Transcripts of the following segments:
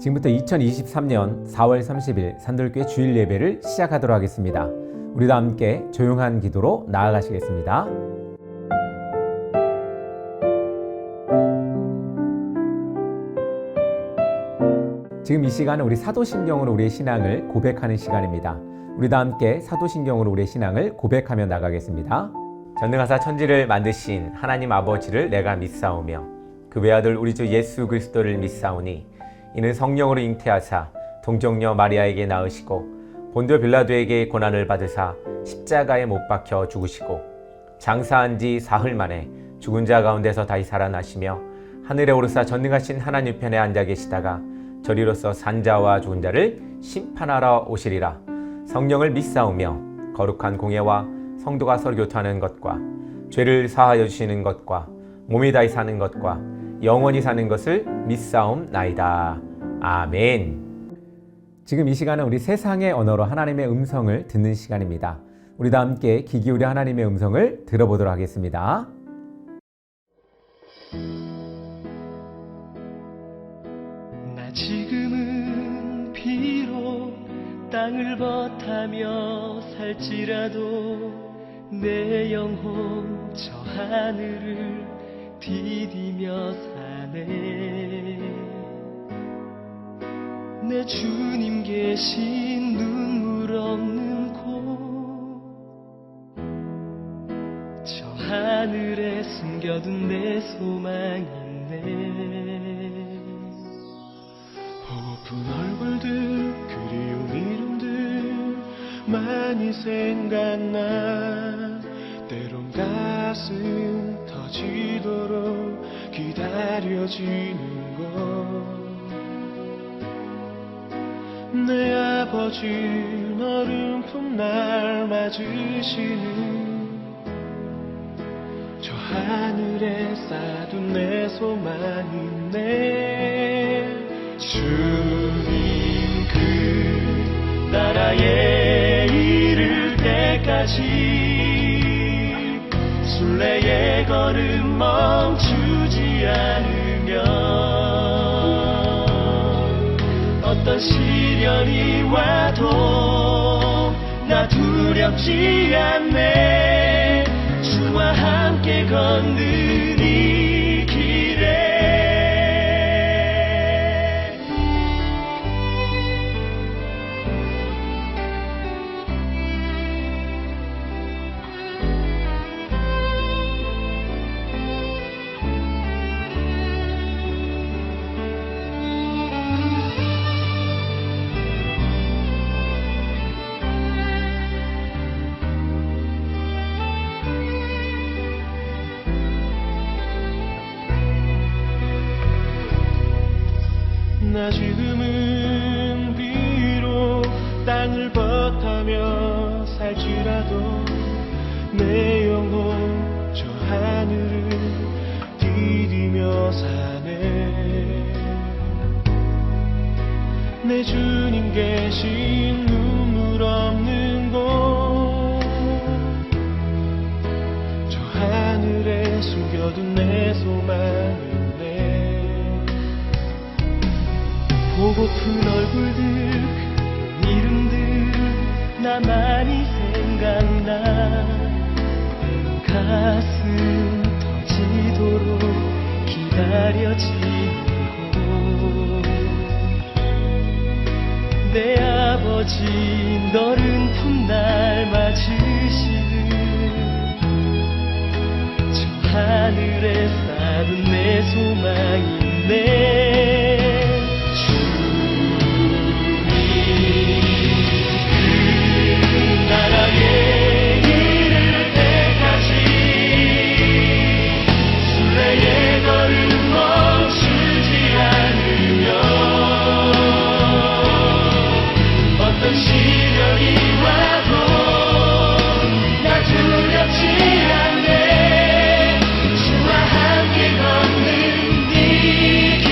지금부터 2023년 4월 30일 산돌교회 주일 예배를 시작하도록 하겠습니다. 우리도 함께 조용한 기도로 나아가시겠습니다. 지금 이 시간은 우리 사도신경으로 우리의 신앙을 고백하는 시간입니다. 우리도 함께 사도신경으로 우리의 신앙을 고백하며 나가겠습니다. 전능하사 천지를 만드신 하나님 아버지를 내가 믿사오며 그 외아들 우리 주 예수 그리스도를 믿사오니 이는 성령으로 잉태하사 동정녀 마리아에게 낳으시고 본디오 빌라도에게 고난을 받으사 십자가에 못 박혀 죽으시고 장사한 지 사흘 만에 죽은 자 가운데서 다시 살아나시며 하늘에 오르사 전능하신 하나님 편에 앉아 계시다가 저리로서 산 자와 죽은 자를 심판하러 오시리라. 성령을 믿사오며 거룩한 공예와 성도가 서로 교통하는 것과 죄를 사하여 주시는 것과 몸이 다시 사는 것과 영원히 사는 것을 믿사옵나이다. 아멘. 지금 이 시간은 우리 세상의 언어로 하나님의 음성을 듣는 시간입니다. 우리도 함께 귀 기울여 하나님의 음성을 들어보도록 하겠습니다. 나 지금은 비록 땅을 버타며 살지라도 내 영혼 저 하늘을 디디며 사네. 내 주님 계신 눈물 없는 곳 저 하늘에 숨겨둔 내 소망 있네. 호흡은 얼굴들 그리운 이름들 많이 생각나. 때론 가슴 터지도록 기다려지는 것. 내 아버지 너른 품 날 맞으시는 저 하늘에 쌓둔 내 소망이네. 주님 그 나라에 이를 때까지 순례의 걸음 멈추지 않으면 어떤 시련이 와도 나 두렵지 않네. 주와 함께 걷는 이 길에 나 지금은 비록 땅을 버타며 살지라도 내 영혼 저 하늘을 디디며 사네. 내 주님 계신 눈물 없는 곳 저 하늘에 숨겨둔 내 소망이네. 보고픈 얼굴들 이름들 나 많이 생각나. 가슴 터지도록 기다려지는 곳. 내 아버지 너른 품 날 맞으시는 저 하늘에 쌓은 내 소망이네. 나라에 이를 때까지 순례의 걸음 멈추지 않으면 어떤 시련이 와도 나 두렵지 않네. 주와 함께 걷는 이 길.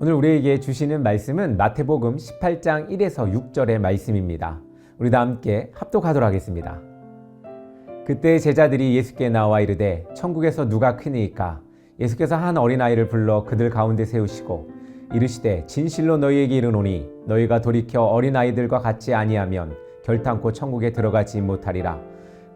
오늘 우리에게 주시는 말씀은 마태복음 18장 1에서 6절의 말씀입니다. 우리 다 함께 합독하도록 하겠습니다. 그때 제자들이 예수께 나와 이르되 천국에서 누가 크니이까? 예수께서 한 어린아이를 불러 그들 가운데 세우시고 이르시되 진실로 너희에게 이르노니 너희가 돌이켜 어린아이들과 같지 아니하면 결탄코 천국에 들어가지 못하리라.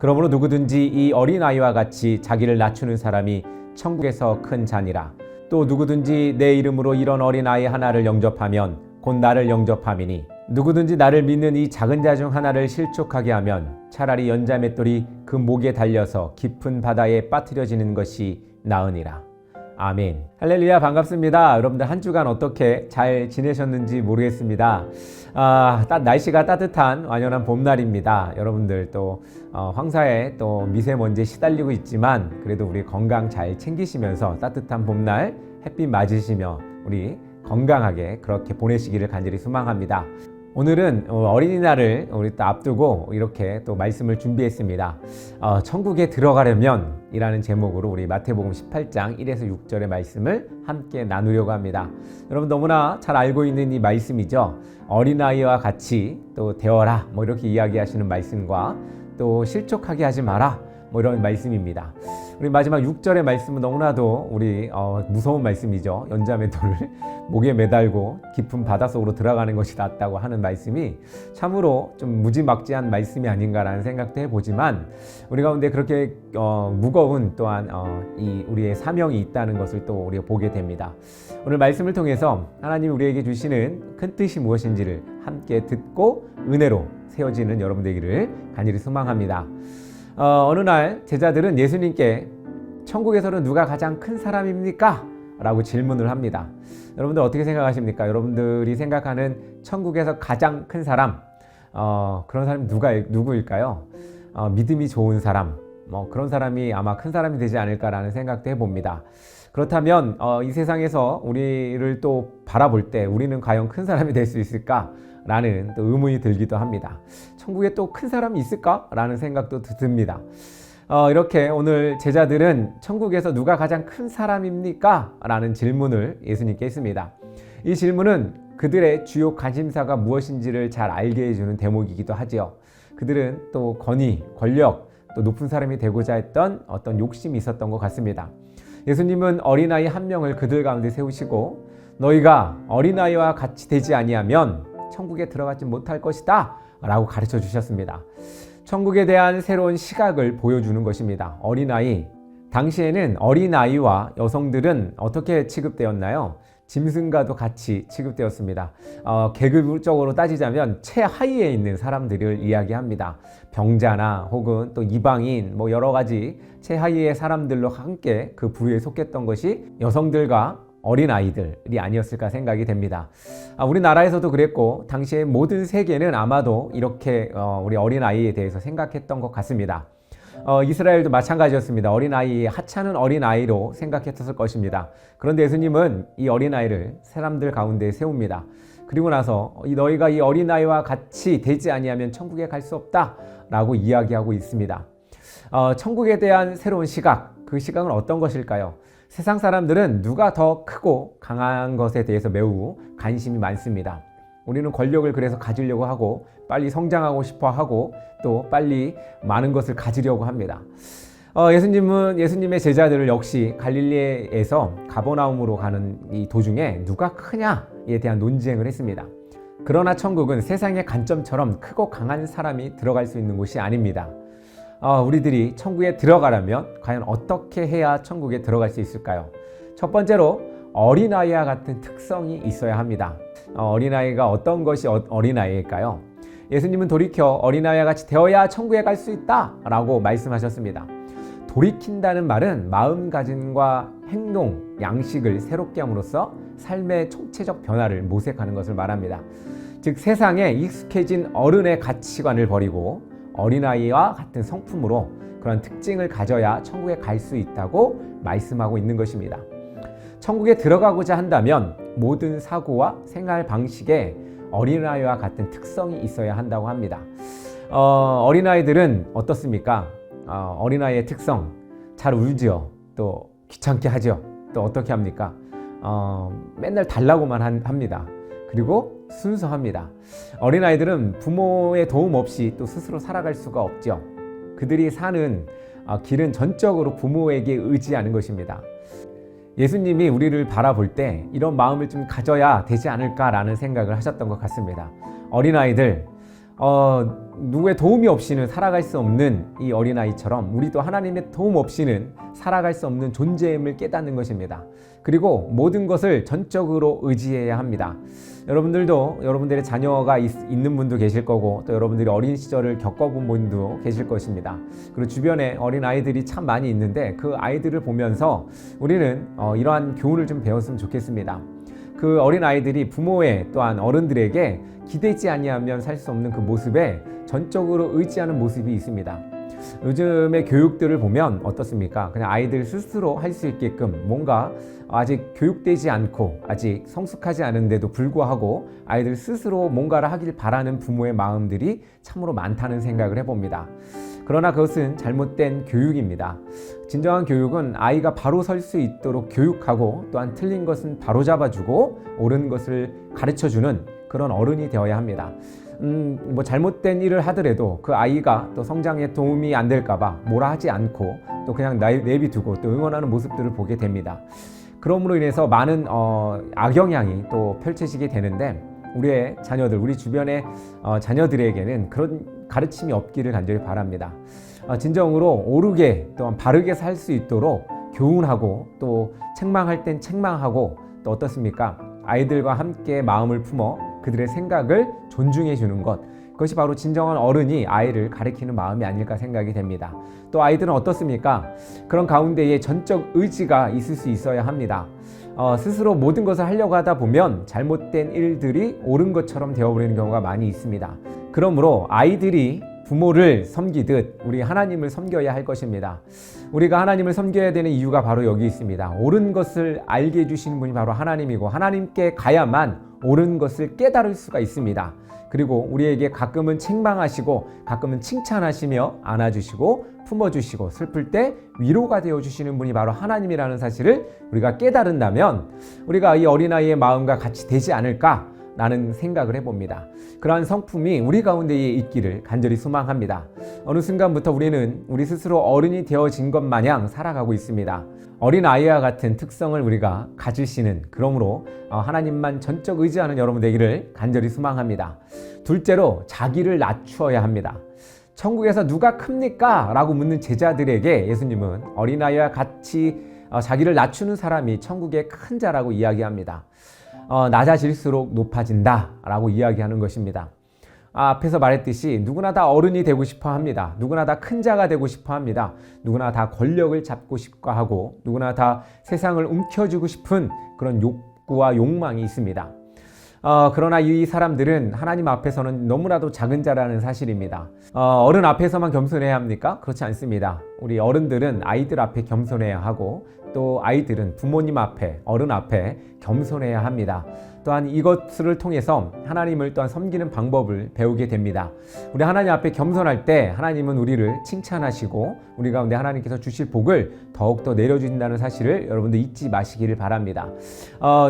그러므로 누구든지 이 어린아이와 같이 자기를 낮추는 사람이 천국에서 큰 자니라. 또 누구든지 내 이름으로 이런 어린아이 하나를 영접하면 곧 나를 영접함이니 누구든지 나를 믿는 이 작은 자 중 하나를 실족하게 하면 차라리 연자맷돌이 그 목에 달려서 깊은 바다에 빠뜨려지는 것이 나으니라. 아멘. 할렐루야, 반갑습니다. 여러분들 한 주간 어떻게 잘 지내셨는지 모르겠습니다. 날씨가 따뜻한 완연한 봄날입니다. 여러분들 또 황사에 또 미세먼지에 시달리고 있지만 그래도 우리 건강 잘 챙기시면서 따뜻한 봄날 햇빛 맞으시며 우리 건강하게 그렇게 보내시기를 간절히 소망합니다. 오늘은 어린이날을 우리 또 앞두고 이렇게 또 말씀을 준비했습니다. 천국에 들어가려면 이라는 제목으로 우리 마태복음 18장 1에서 6절의 말씀을 함께 나누려고 합니다. 여러분 너무나 잘 알고 있는 이 말씀이죠. 어린아이와 같이 또 되어라 이렇게 이야기하시는 말씀과 또 실족하게 하지 마라 이런 말씀입니다. 우리 마지막 6절의 말씀은 너무나도 우리 무서운 말씀이죠. 연자맷돌을 목에 매달고 깊은 바닷속으로 들어가는 것이 낫다고 하는 말씀이 참으로 좀 무지막지한 말씀이 아닌가라는 생각도 해보지만 우리 가운데 그렇게 무거운 또한 이 우리의 사명이 있다는 것을 또 우리가 보게 됩니다. 오늘 말씀을 통해서 하나님이 우리에게 주시는 큰 뜻이 무엇인지를 함께 듣고 은혜로 세워지는 여러분 되기를 간절히 소망합니다. 어느 날 제자들은 예수님께 천국에서는 누가 가장 큰 사람입니까? 라고 질문을 합니다. 여러분들 어떻게 생각하십니까? 여러분들이 생각하는 천국에서 가장 큰 사람, 그런 사람이 누구일까요? 믿음이 좋은 사람, 그런 사람이 아마 큰 사람이 되지 않을까라는 생각도 해봅니다. 그렇다면 이 세상에서 우리를 또 바라볼 때 우리는 과연 큰 사람이 될 수 있을까? 라는 또 의문이 들기도 합니다. 천국에 또 큰 사람이 있을까? 라는 생각도 듭니다. 이렇게 오늘 제자들은 천국에서 누가 가장 큰 사람입니까? 라는 질문을 예수님께 했습니다. 이 질문은 그들의 주요 관심사가 무엇인지를 잘 알게 해주는 대목이기도 하지요. 그들은 또 권위, 권력, 또 높은 사람이 되고자 했던 어떤 욕심이 있었던 것 같습니다. 예수님은 어린아이 한 명을 그들 가운데 세우시고 너희가 어린아이와 같이 되지 아니하면 천국에 들어가지 못할 것이다 라고 가르쳐 주셨습니다. 천국에 대한 새로운 시각을 보여주는 것입니다. 어린아이, 당시에는 어린아이와 여성들은 어떻게 취급되었나요? 짐승과도 같이 취급되었습니다. 계급적으로 따지자면 최하위에 있는 사람들을 이야기합니다. 병자나 혹은 또 이방인 여러 가지 최하위의 사람들로 함께 그 부류에 속했던 것이 여성들과 어린아이들이 아니었을까 생각이 됩니다. 우리나라에서도 그랬고 당시의 모든 세계는 아마도 이렇게 우리 어린아이에 대해서 생각했던 것 같습니다. 이스라엘도 마찬가지였습니다. 어린아이, 하찮은 어린아이로 생각했을 것입니다. 그런데 예수님은 이 어린아이를 사람들 가운데 세웁니다. 그리고 나서 너희가 이 어린아이와 같이 되지 아니하면 천국에 갈 수 없다 라고 이야기하고 있습니다. 천국에 대한 새로운 시각, 그 시각은 어떤 것일까요? 세상 사람들은 누가 더 크고 강한 것에 대해서 매우 관심이 많습니다. 우리는 권력을 그래서 가지려고 하고 빨리 성장하고 싶어 하고 또 빨리 많은 것을 가지려고 합니다. 예수님의 제자들을 역시 갈릴리에서 가버나움으로 가는 이 도중에 누가 크냐에 대한 논쟁을 했습니다. 그러나 천국은 세상의 관점처럼 크고 강한 사람이 들어갈 수 있는 곳이 아닙니다. 우리들이 천국에 들어가려면 과연 어떻게 해야 천국에 들어갈 수 있을까요? 첫 번째로 어린아이와 같은 특성이 있어야 합니다. 어린아이가 어떤 것이 어린아이일까요? 예수님은 돌이켜 어린아이와 같이 되어야 천국에 갈 수 있다 라고 말씀하셨습니다. 돌이킨다는 말은 마음가짐과 행동, 양식을 새롭게 함으로써 삶의 총체적 변화를 모색하는 것을 말합니다. 즉 세상에 익숙해진 어른의 가치관을 버리고 어린아이와 같은 성품으로 그런 특징을 가져야 천국에 갈 수 있다고 말씀하고 있는 것입니다. 천국에 들어가고자 한다면 모든 사고와 생활 방식에 어린아이와 같은 특성이 있어야 한다고 합니다. 어린아이들은 어떻습니까? 어린아이의 특성, 잘 울지요. 또 귀찮게 하죠. 또 어떻게 합니까? 맨날 달라고만 합니다. 그리고 순수합니다. 어린아이들은 부모의 도움 없이 또 스스로 살아갈 수가 없죠. 그들이 사는 길은 전적으로 부모에게 의지하는 것입니다. 예수님이 우리를 바라볼 때 이런 마음을 좀 가져야 되지 않을까라는 생각을 하셨던 것 같습니다. 어린아이들, 누구의 도움이 없이는 살아갈 수 없는 이 어린아이처럼 우리도 하나님의 도움 없이는 살아갈 수 없는 존재임을 깨닫는 것입니다. 그리고 모든 것을 전적으로 의지해야 합니다. 여러분들도 여러분들의 자녀가 있는 분도 계실 거고 또 여러분들이 어린 시절을 겪어본 분도 계실 것입니다. 그리고 주변에 어린 아이들이 참 많이 있는데 그 아이들을 보면서 우리는 이러한 교훈을 좀 배웠으면 좋겠습니다. 그 어린 아이들이 부모의 또한 어른들에게 기대지 아니하면 살 수 없는 그 모습에 전적으로 의지하는 모습이 있습니다. 요즘의 교육들을 보면 어떻습니까? 그냥 아이들 스스로 할 수 있게끔 뭔가 아직 교육되지 않고 아직 성숙하지 않은데도 불구하고 아이들 스스로 뭔가를 하길 바라는 부모의 마음들이 참으로 많다는 생각을 해봅니다. 그러나 그것은 잘못된 교육입니다. 진정한 교육은 아이가 바로 설 수 있도록 교육하고 또한 틀린 것은 바로 잡아주고 옳은 것을 가르쳐주는 그런 어른이 되어야 합니다. 뭐 잘못된 일을 하더라도 그 아이가 또 성장에 도움이 안 될까봐 뭐라 하지 않고 또 그냥 내비두고 또 응원하는 모습들을 보게 됩니다. 그럼으로 인해서 많은 악영향이 또 펼쳐지게 되는데 우리의 자녀들, 우리 주변의 자녀들에게는 그런 가르침이 없기를 간절히 바랍니다. 진정으로 옳게 또한 바르게 살 수 있도록 교훈하고 또 책망할 땐 책망하고 또 어떻습니까? 아이들과 함께 마음을 품어 그들의 생각을 존중해 주는 것, 그것이 바로 진정한 어른이 아이를 가르치는 마음이 아닐까 생각이 됩니다. 또 아이들은 어떻습니까? 그런 가운데에 전적 의지가 있을 수 있어야 합니다. 스스로 모든 것을 하려고 하다 보면 잘못된 일들이 옳은 것처럼 되어버리는 경우가 많이 있습니다. 그러므로 아이들이 부모를 섬기듯 우리 하나님을 섬겨야 할 것입니다. 우리가 하나님을 섬겨야 되는 이유가 바로 여기 있습니다. 옳은 것을 알게 해주시는 분이 바로 하나님이고 하나님께 가야만 옳은 것을 깨달을 수가 있습니다. 그리고 우리에게 가끔은 책망하시고 가끔은 칭찬하시며 안아주시고 품어주시고 슬플 때 위로가 되어주시는 분이 바로 하나님이라는 사실을 우리가 깨달은다면 우리가 이 어린아이의 마음과 같이 되지 않을까 라는 생각을 해봅니다. 그러한 성품이 우리 가운데에 있기를 간절히 소망합니다. 어느 순간부터 우리는 우리 스스로 어른이 되어진 것 마냥 살아가고 있습니다. 어린아이와 같은 특성을 우리가 가지시는, 그러므로 하나님만 전적 의지하는 여러분 되기를 간절히 소망합니다. 둘째로 자기를 낮추어야 합니다. 천국에서 누가 큽니까? 라고 묻는 제자들에게 예수님은 어린아이와 같이 자기를 낮추는 사람이 천국의 큰 자라고 이야기합니다. 낮아질수록 높아진다 라고 이야기하는 것입니다. 앞에서 말했듯이 누구나 다 어른이 되고 싶어 합니다. 누구나 다 큰 자가 되고 싶어 합니다. 누구나 다 권력을 잡고 싶어 하고 누구나 다 세상을 움켜쥐고 싶은 그런 욕구와 욕망이 있습니다. 그러나 이 사람들은 하나님 앞에서는 너무나도 작은 자라는 사실입니다. 어른 앞에서만 겸손해야 합니까? 그렇지 않습니다. 우리 어른들은 아이들 앞에 겸손해야 하고 또 아이들은 부모님 앞에, 어른 앞에 겸손해야 합니다. 또한 이것을 통해서 하나님을 또한 섬기는 방법을 배우게 됩니다. 우리 하나님 앞에 겸손할 때 하나님은 우리를 칭찬하시고 우리 가운데 하나님께서 주실 복을 더욱더 내려주신다는 사실을 여러분들 잊지 마시기를 바랍니다.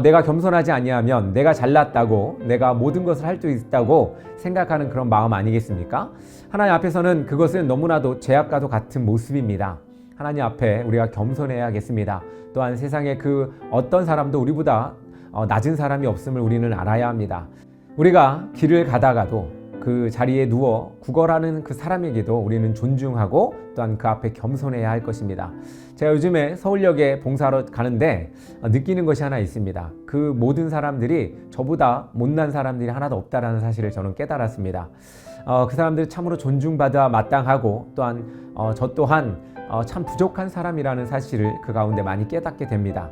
내가 겸손하지 아니하면 내가 잘났다고, 내가 모든 것을 할 수 있다고 생각하는 그런 마음 아니겠습니까? 하나님 앞에서는 그것은 너무나도 죄악과도 같은 모습입니다. 하나님 앞에 우리가 겸손해야겠습니다. 또한 세상에 그 어떤 사람도 우리보다 낮은 사람이 없음을 우리는 알아야 합니다. 우리가 길을 가다가도 그 자리에 누워 구걸하는 그 사람에게도 우리는 존중하고 또한 그 앞에 겸손해야 할 것입니다. 제가 요즘에 서울역에 봉사하러 가는데 느끼는 것이 하나 있습니다. 그 모든 사람들이 저보다 못난 사람들이 하나도 없다라는 사실을 저는 깨달았습니다. 그 사람들 참으로 존중받아 마땅하고 또한 저 또한 참 부족한 사람이라는 사실을 그 가운데 많이 깨닫게 됩니다.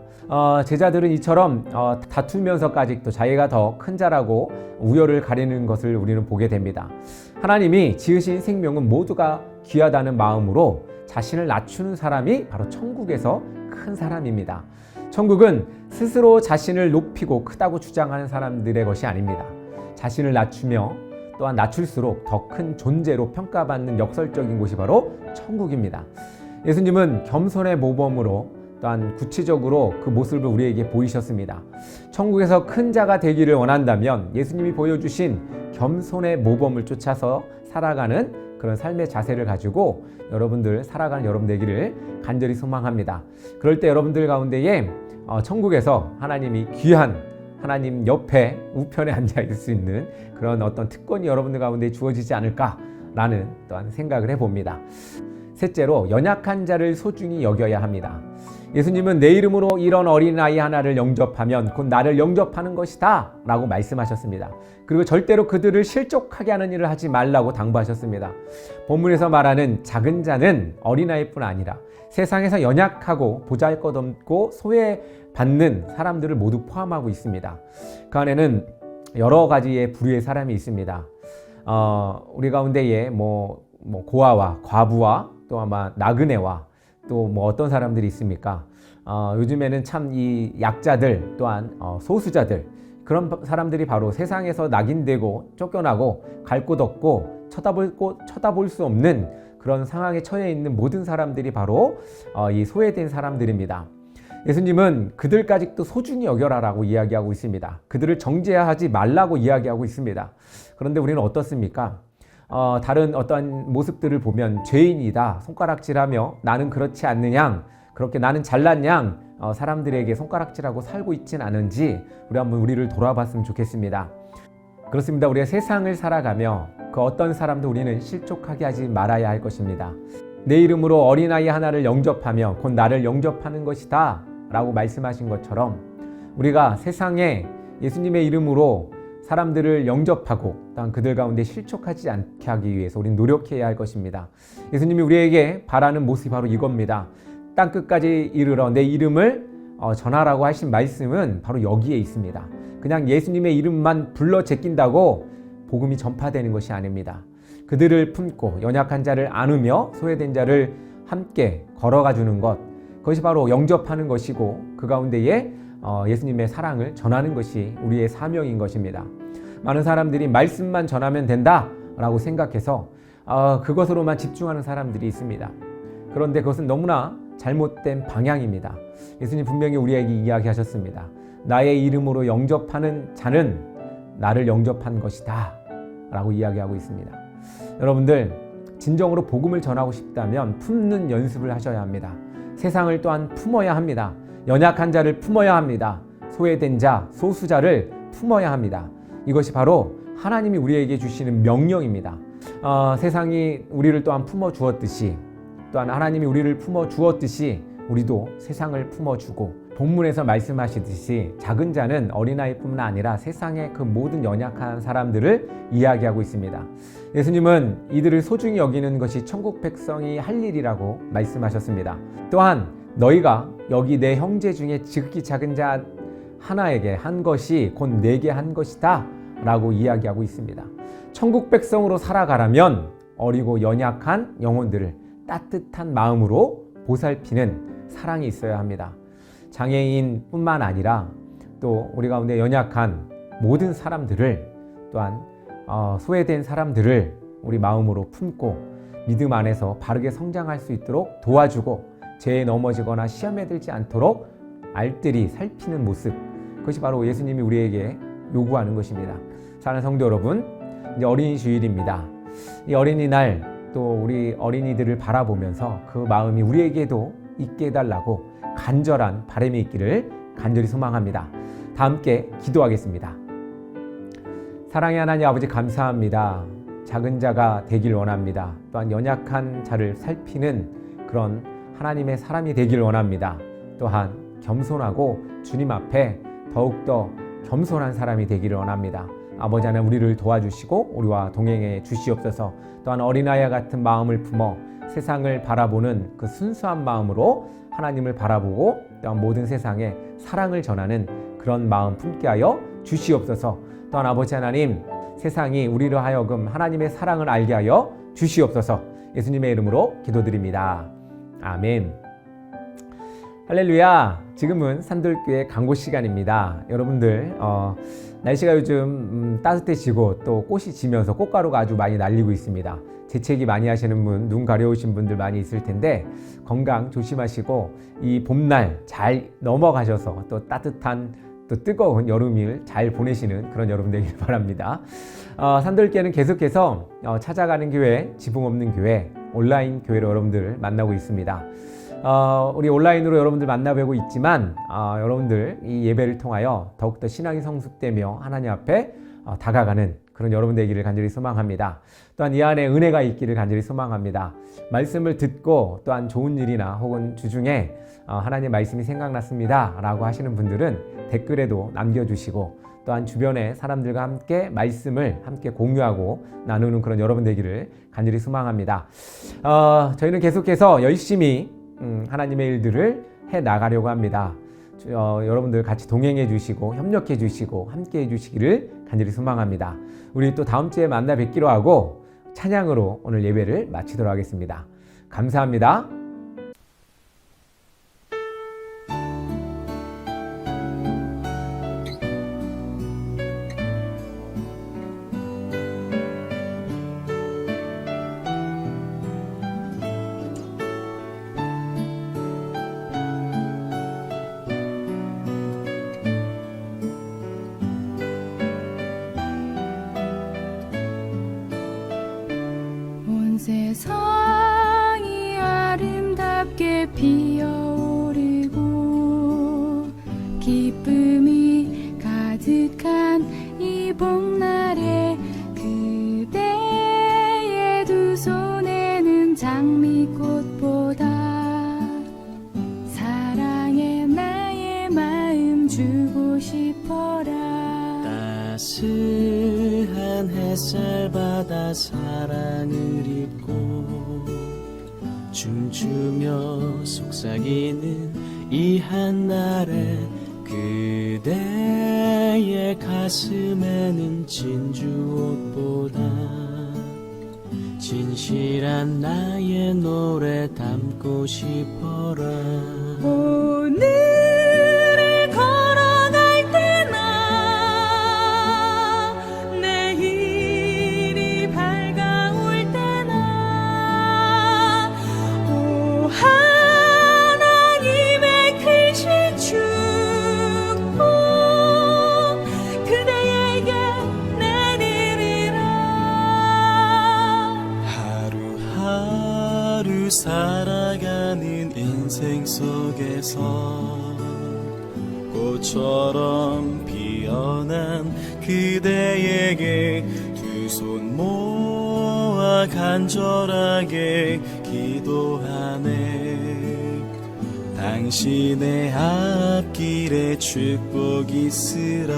제자들은 이처럼 다투면서까지 또 자기가 더 큰 자라고 우열을 가리는 것을 우리는 보게 됩니다. 하나님이 지으신 생명은 모두가 귀하다는 마음으로 자신을 낮추는 사람이 바로 천국에서 큰 사람입니다. 천국은 스스로 자신을 높이고 크다고 주장하는 사람들의 것이 아닙니다. 자신을 낮추며 또한 낮출수록 더 큰 존재로 평가받는 역설적인 곳이 바로 천국입니다. 예수님은 겸손의 모범으로 또한 구체적으로 그 모습을 우리에게 보이셨습니다. 천국에서 큰 자가 되기를 원한다면 예수님이 보여주신 겸손의 모범을 쫓아서 살아가는 그런 삶의 자세를 가지고 여러분들 살아가는 여러분 되기를 간절히 소망합니다. 그럴 때 여러분들 가운데에 천국에서 하나님이 귀한 하나님 옆에 우편에 앉아 있을 수 있는 그런 어떤 특권이 여러분들 가운데 주어지지 않을까라는 또한 생각을 해봅니다. 셋째로 연약한 자를 소중히 여겨야 합니다. 예수님은 내 이름으로 이런 어린아이 하나를 영접하면 곧 나를 영접하는 것이다 라고 말씀하셨습니다. 그리고 절대로 그들을 실족하게 하는 일을 하지 말라고 당부하셨습니다. 본문에서 말하는 작은 자는 어린아이뿐 아니라 세상에서 연약하고 보잘것없고 소외받는 사람들을 모두 포함하고 있습니다. 그 안에는 여러 가지의 부류의 사람이 있습니다. 우리 가운데에 고아와 과부와 또 아마 나그네와 또 어떤 사람들이 있습니까? 요즘에는 참 이 약자들 또한 소수자들 그런 사람들이 바로 세상에서 낙인되고 쫓겨나고 갈 곳 없고 쳐다볼 수 없는 그런 상황에 처해 있는 모든 사람들이 바로 이 소외된 사람들입니다. 예수님은 그들까지 또 소중히 여겨라라고 이야기하고 있습니다. 그들을 정죄하지 말라고 이야기하고 있습니다. 그런데 우리는 어떻습니까? 다른 어떤 모습들을 보면 죄인이다 손가락질하며 나는 그렇지 않는 양 그렇게 나는 잘난 양 사람들에게 손가락질하고 살고 있진 않은지 우리 한번 우리를 돌아봤으면 좋겠습니다. 그렇습니다. 우리가 세상을 살아가며 그 어떤 사람도 우리는 실족하게 하지 말아야 할 것입니다. 내 이름으로 어린아이 하나를 영접하며 곧 나를 영접하는 것이다 라고 말씀하신 것처럼 우리가 세상에 예수님의 이름으로 사람들을 영접하고 또한 그들 가운데 실족하지 않게 하기 위해서 우리는 노력해야 할 것입니다. 예수님이 우리에게 바라는 모습이 바로 이겁니다. 땅끝까지 이르러 내 이름을 전하라고 하신 말씀은 바로 여기에 있습니다. 그냥 예수님의 이름만 불러 제낀다고 복음이 전파되는 것이 아닙니다. 그들을 품고 연약한 자를 안으며 소외된 자를 함께 걸어가 주는 것 그것이 바로 영접하는 것이고 그 가운데에 예수님의 사랑을 전하는 것이 우리의 사명인 것입니다. 많은 사람들이 말씀만 전하면 된다라고 생각해서 그것으로만 집중하는 사람들이 있습니다. 그런데 그것은 너무나 잘못된 방향입니다. 예수님 분명히 우리에게 이야기하셨습니다. 나의 이름으로 영접하는 자는 나를 영접한 것이다 라고 이야기하고 있습니다. 여러분들 진정으로 복음을 전하고 싶다면 품는 연습을 하셔야 합니다. 세상을 또한 품어야 합니다. 연약한 자를 품어야 합니다. 소외된 자, 소수자를 품어야 합니다. 이것이 바로 하나님이 우리에게 주시는 명령입니다. 세상이 우리를 또한 품어 주었듯이 또한 하나님이 우리를 품어 주었듯이 우리도 세상을 품어주고 본문에서 말씀하시듯이 작은 자는 어린아이뿐만 아니라 세상의 그 모든 연약한 사람들을 이야기하고 있습니다. 예수님은 이들을 소중히 여기는 것이 천국 백성이 할 일이라고 말씀하셨습니다. 또한 너희가 여기 내 형제 중에 지극히 작은 자 하나에게 한 것이 곧 내게 한 것이다 라고 이야기하고 있습니다. 천국 백성으로 살아가려면 어리고 연약한 영혼들을 따뜻한 마음으로 보살피는 사랑이 있어야 합니다. 장애인뿐만 아니라 또 우리 가운데 연약한 모든 사람들을 또한 소외된 사람들을 우리 마음으로 품고 믿음 안에서 바르게 성장할 수 있도록 도와주고 죄에 넘어지거나 시험에 들지 않도록 알뜰히 살피는 모습 그것이 바로 예수님이 우리에게 요구하는 것입니다. 사랑하는 성도 여러분, 이제 어린이 주일입니다. 이 어린이날 또 우리 어린이들을 바라보면서 그 마음이 우리에게도 있게 해달라고 간절한 바람이 있기를 간절히 소망합니다. 다 함께 기도하겠습니다. 사랑의 하나님 아버지 감사합니다. 작은 자가 되길 원합니다. 또한 연약한 자를 살피는 그런 하나님의 사람이 되길 원합니다. 또한 겸손하고 주님 앞에 더욱더 겸손한 사람이 되기를 원합니다. 아버지 하나님 우리를 도와주시고 우리와 동행해 주시옵소서. 또한 어린아이와 같은 마음을 품어 세상을 바라보는 그 순수한 마음으로 하나님을 바라보고 또한 모든 세상에 사랑을 전하는 그런 마음 품게 하여 주시옵소서. 또한 아버지 하나님 세상이 우리로 하여금 하나님의 사랑을 알게 하여 주시옵소서. 예수님의 이름으로 기도드립니다. 아멘. 할렐루야. 지금은 산돌교회 강고 시간입니다. 여러분들 날씨가 요즘 따뜻해지고 또 꽃이 지면서 꽃가루가 아주 많이 날리고 있습니다. 재채기 많이 하시는 분, 눈 가려우신 분들 많이 있을 텐데 건강 조심하시고 이 봄날 잘 넘어가셔서 또 따뜻한 또 뜨거운 여름을 잘 보내시는 그런 여러분 되길 바랍니다. 산들교회는 계속해서 찾아가는 교회, 지붕 없는 교회, 온라인 교회로 여러분들을 만나고 있습니다. 우리 온라인으로 여러분들 만나뵈고 있지만 여러분들 이 예배를 통하여 더욱더 신앙이 성숙되며 하나님 앞에 다가가는 그런 여러분 되기를 간절히 소망합니다. 또한 이 안에 은혜가 있기를 간절히 소망합니다. 말씀을 듣고 또한 좋은 일이나 혹은 주중에 하나님의 말씀이 생각났습니다 라고 하시는 분들은 댓글에도 남겨주시고 또한 주변의 사람들과 함께 말씀을 함께 공유하고 나누는 그런 여러분 되기를 간절히 소망합니다. 저희는 계속해서 열심히 하나님의 일들을 해 나가려고 합니다. 여러분들 같이 동행해 주시고 협력해 주시고 함께 해 주시기를 간절히 소망합니다. 우리 또 다음 주에 만나 뵙기로 하고 찬양으로 오늘 예배를 마치도록 하겠습니다. 감사합니다. 온 세상이 아름답게 피어오르고 기쁨이 가득한 이 봄날에 그대의 두 손에는 장미꽃보다 사랑에 나의 마음 주고 싶어라. 따스한 햇살 받아 사랑을 입고 춤추며 속삭이는 이 한날에 그대의 가슴에는 진주옷보다 진실한 나의 노래 담고 싶어라. 오늘을 걸어갈 때나 내일이 밝아올 때나 오 하나님의 크신 축복 그대에게 내리리라. 하루하루 살아가는 인생 속에서 꽃처럼 피어난 그대에게 두 손 모아 간절하게 기도하네. 당신의 앞길에 축복 있으라.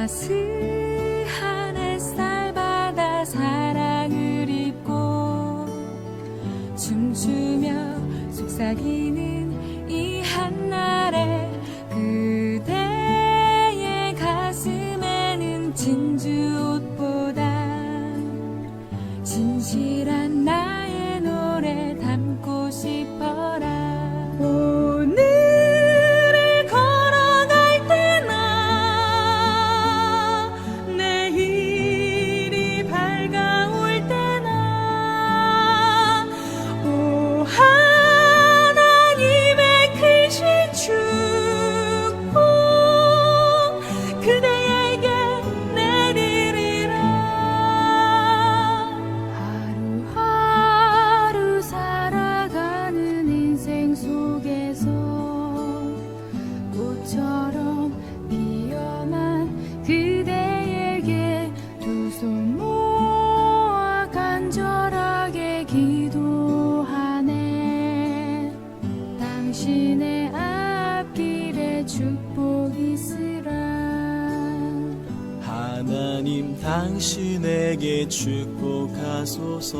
따스한 햇살 받아 사랑을 입고 춤추며 속삭이는 이 한날에 그대의 가슴에는 진주옷보다 진실한 나의 노래 담고 싶어라. 오늘을 걸어갈 때나 내일이 밝아올 때나 오 하나님의 크신 축복 그대에게 내리리라. 하루하루 살아가는 인생 속에서 꽃처럼 피어난 그대에게 두 손 모아 간절하게 기도하네. 당신의 앞길에 축복 있으라. 하나님 주님 당신에게 축복하소서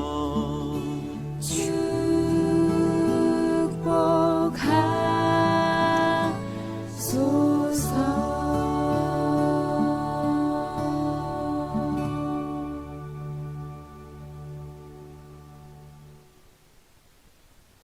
주